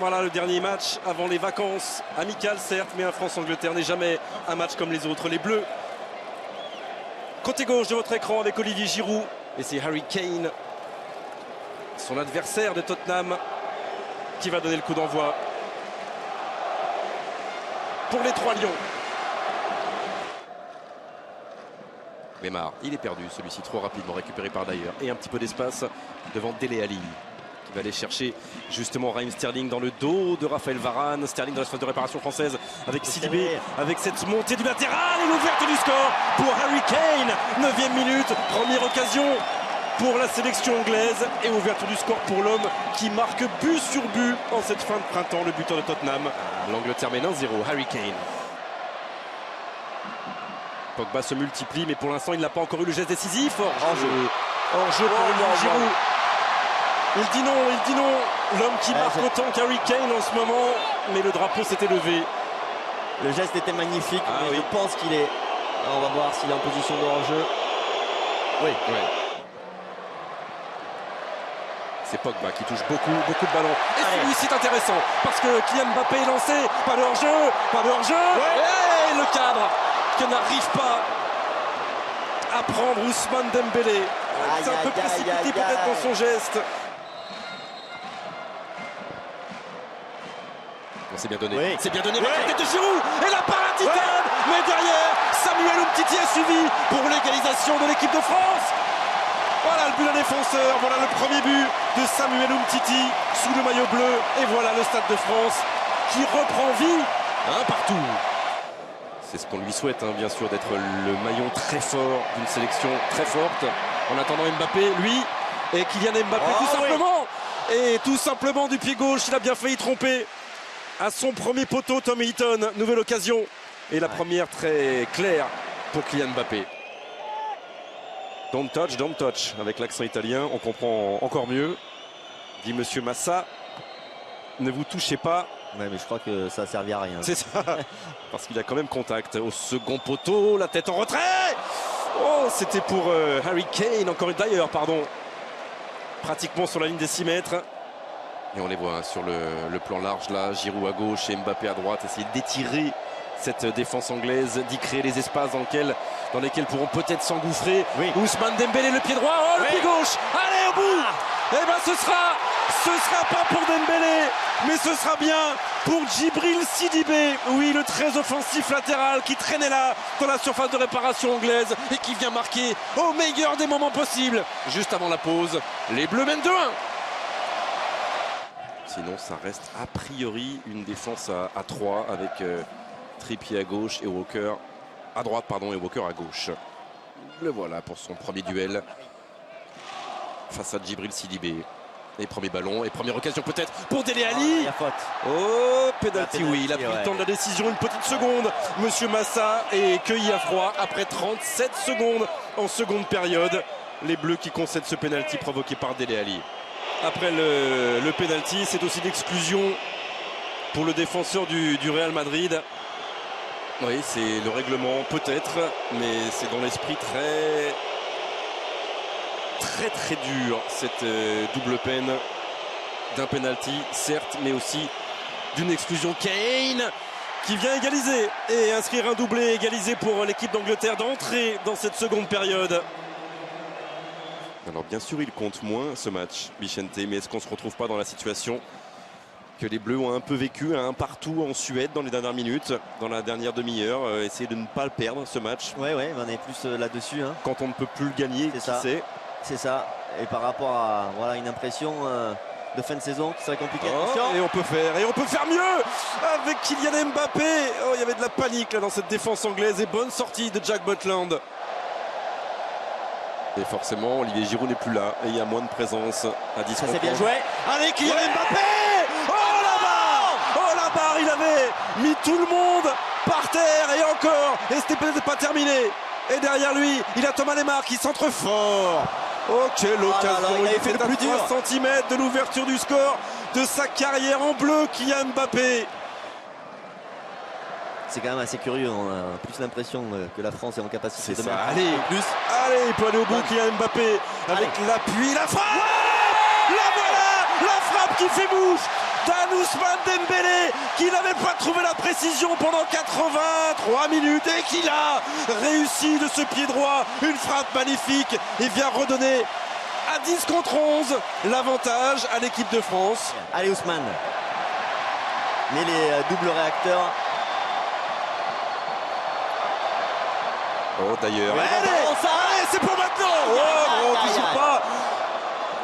Voilà le dernier match avant les vacances amicales certes, mais un France-Angleterre n'est jamais un match comme les autres. Les Bleus, côté gauche de votre écran avec Olivier Giroud, et c'est Harry Kane, son adversaire de Tottenham, qui va donner le coup d'envoi pour les Trois Lions. Lemar, il est perdu, celui-ci trop rapidement récupéré par Dyer, et un petit peu d'espace devant Dele Alli, qui va aller chercher justement Raheem Sterling dans le dos de Raphaël Varane. Sterling dans la phase de réparation française avec Sidibé, avec cette montée du latéral et l'ouverture du score pour Harry Kane. 9e minute, première occasion pour la sélection anglaise et ouverture du score pour l'homme qui marque but sur but en cette fin de printemps, le buteur de Tottenham. L'Angleterre mène 1-0, Harry Kane. Pogba se multiplie, mais pour l'instant il n'a pas encore eu le geste décisif. Hors-jeu pour Olivier Giroud. Il dit non, l'homme qui marque autant qu'Harry Kane en ce moment, mais le drapeau s'était levé. Le geste était magnifique, mais je pense qu'il est... On va voir s'il est en position de hors-jeu. Oui. C'est Pogba qui touche beaucoup de ballons. Et celui-ci est intéressant, parce que Kylian Mbappé est lancé. Pas de hors-jeu. Et le cadre que n'arrive pas à prendre Ousmane Dembélé. C'est un peu précipité peut-être dans son geste. C'est bien donné. C'est bien donné. La tête de Giroud. Et la parade titane. Mais derrière, Samuel Umtiti a suivi pour l'égalisation de l'équipe de France. Voilà le but d'un défenseur. Voilà le premier but de Samuel Umtiti sous le maillot bleu. Et voilà le Stade de France qui reprend vie. Un partout. C'est ce qu'on lui souhaite, bien sûr, d'être le maillon très fort d'une sélection très forte. En attendant Mbappé, lui, et Kylian Mbappé tout simplement. Et tout simplement du pied gauche, il a bien failli tromper à son premier poteau, Tom Heaton. Nouvelle occasion. Et la première très claire pour Kylian Mbappé. Don't touch, avec l'accent italien, on comprend encore mieux. Dit Monsieur Massa, ne vous touchez pas. Ouais, mais je crois que ça a servi à rien. C'est ça, parce qu'il a quand même contact au second poteau, la tête en retrait. Oh, c'était pour Harry Kane, encore d'ailleurs, pardon. Pratiquement sur la ligne des 6 mètres. Et on les voit sur le plan large là, Giroud à gauche et Mbappé à droite, essayer d'étirer cette défense anglaise, d'y créer les espaces dans lesquels pourront peut-être s'engouffrer. Ousmane Dembélé, le pied droit, le pied gauche, allez au bout. Eh ben ce sera pas pour Dembélé, mais ce sera bien pour Djibril Sidibé. Oui, le très offensif latéral qui traînait là dans la surface de réparation anglaise et qui vient marquer au meilleur des moments possibles. Juste avant la pause, les Bleus mènent 2-1. Sinon, ça reste a priori une défense à 3 avec Trippier à gauche et Walker à droite, et Walker à gauche. Le voilà pour son premier duel face à Djibril Sidibé. Et premier ballon et première occasion peut-être pour Dele Alli. Oh, pénalty, oui, il a pris le temps de la décision, une petite seconde. Monsieur Massa est cueilli à froid après 37 secondes en seconde période. Les Bleus qui concèdent ce pénalty provoqué par Dele Alli. Après le pénalty, c'est aussi l'exclusion pour le défenseur du Real Madrid. Oui, c'est le règlement peut-être, mais c'est dans l'esprit très dur cette double peine d'un penalty certes, mais aussi d'une exclusion. Kane qui vient égaliser et inscrire un doublé égalisé pour l'équipe d'Angleterre d'entrer dans cette seconde période. Alors bien sûr il compte moins ce match, Vicente, mais est-ce qu'on se retrouve pas dans la situation que les Bleus ont un peu vécu, un partout en Suède dans les dernières minutes, dans la dernière demi-heure, essayer de ne pas le perdre ce match. Ouais, on est plus là-dessus. Quand on ne peut plus le gagner, c'est ça. Et par rapport à une impression de fin de saison qui serait compliquée. Et on peut faire mieux avec Kylian Mbappé. Oh, il y avait de la panique là dans cette défense anglaise et bonne sortie de Jack Butland. Et forcément, Olivier Giroud n'est plus là et il y a moins de présence à discours. Ça c'est bien joué. Allez, Kylian Mbappé. Oh la barre, il avait mis tout le monde par terre et encore. Et c'était peut-être pas terminé. Et derrière lui, il a Thomas Lemar qui centre fort. Oh, quelle occasion. Il fait le plus dur. 3 cm de l'ouverture du score de sa carrière en bleu, Kylian Mbappé. C'est quand même assez curieux, on a plus l'impression que la France est en capacité de marquer. Allez, il peut aller au bout, Kylian Mbappé, avec l'appui, la frappe. La voilà, la frappe qui fait mouche d'Al Ousmane Dembélé qui n'avait pas trouvé la précision pendant 83 minutes et qui a réussi de ce pied droit une frappe magnifique et vient redonner à 10 contre 11 l'avantage à l'équipe de France. Allez Ousmane, mais les doubles réacteurs. Oh d'ailleurs, allez, c'est pour maintenant.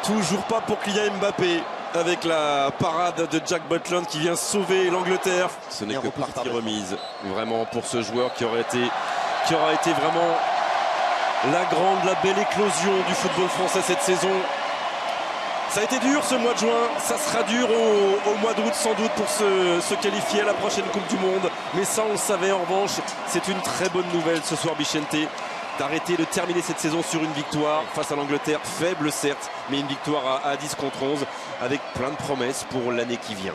Toujours pas pour Kylian Mbappé avec la parade de Jack Butland qui vient sauver l'Angleterre. Ce n'est que partie remise vraiment pour ce joueur qui aura été vraiment la belle éclosion du football français cette saison. Ça a été dur ce mois de juin, ça sera dur au mois d'août sans doute pour se qualifier à la prochaine Coupe du Monde. Mais ça on le savait en revanche, c'est une très bonne nouvelle ce soir Bichente, d'arrêter de terminer cette saison sur une victoire face à l'Angleterre, faible certes, mais une victoire à 10 contre 11 avec plein de promesses pour l'année qui vient.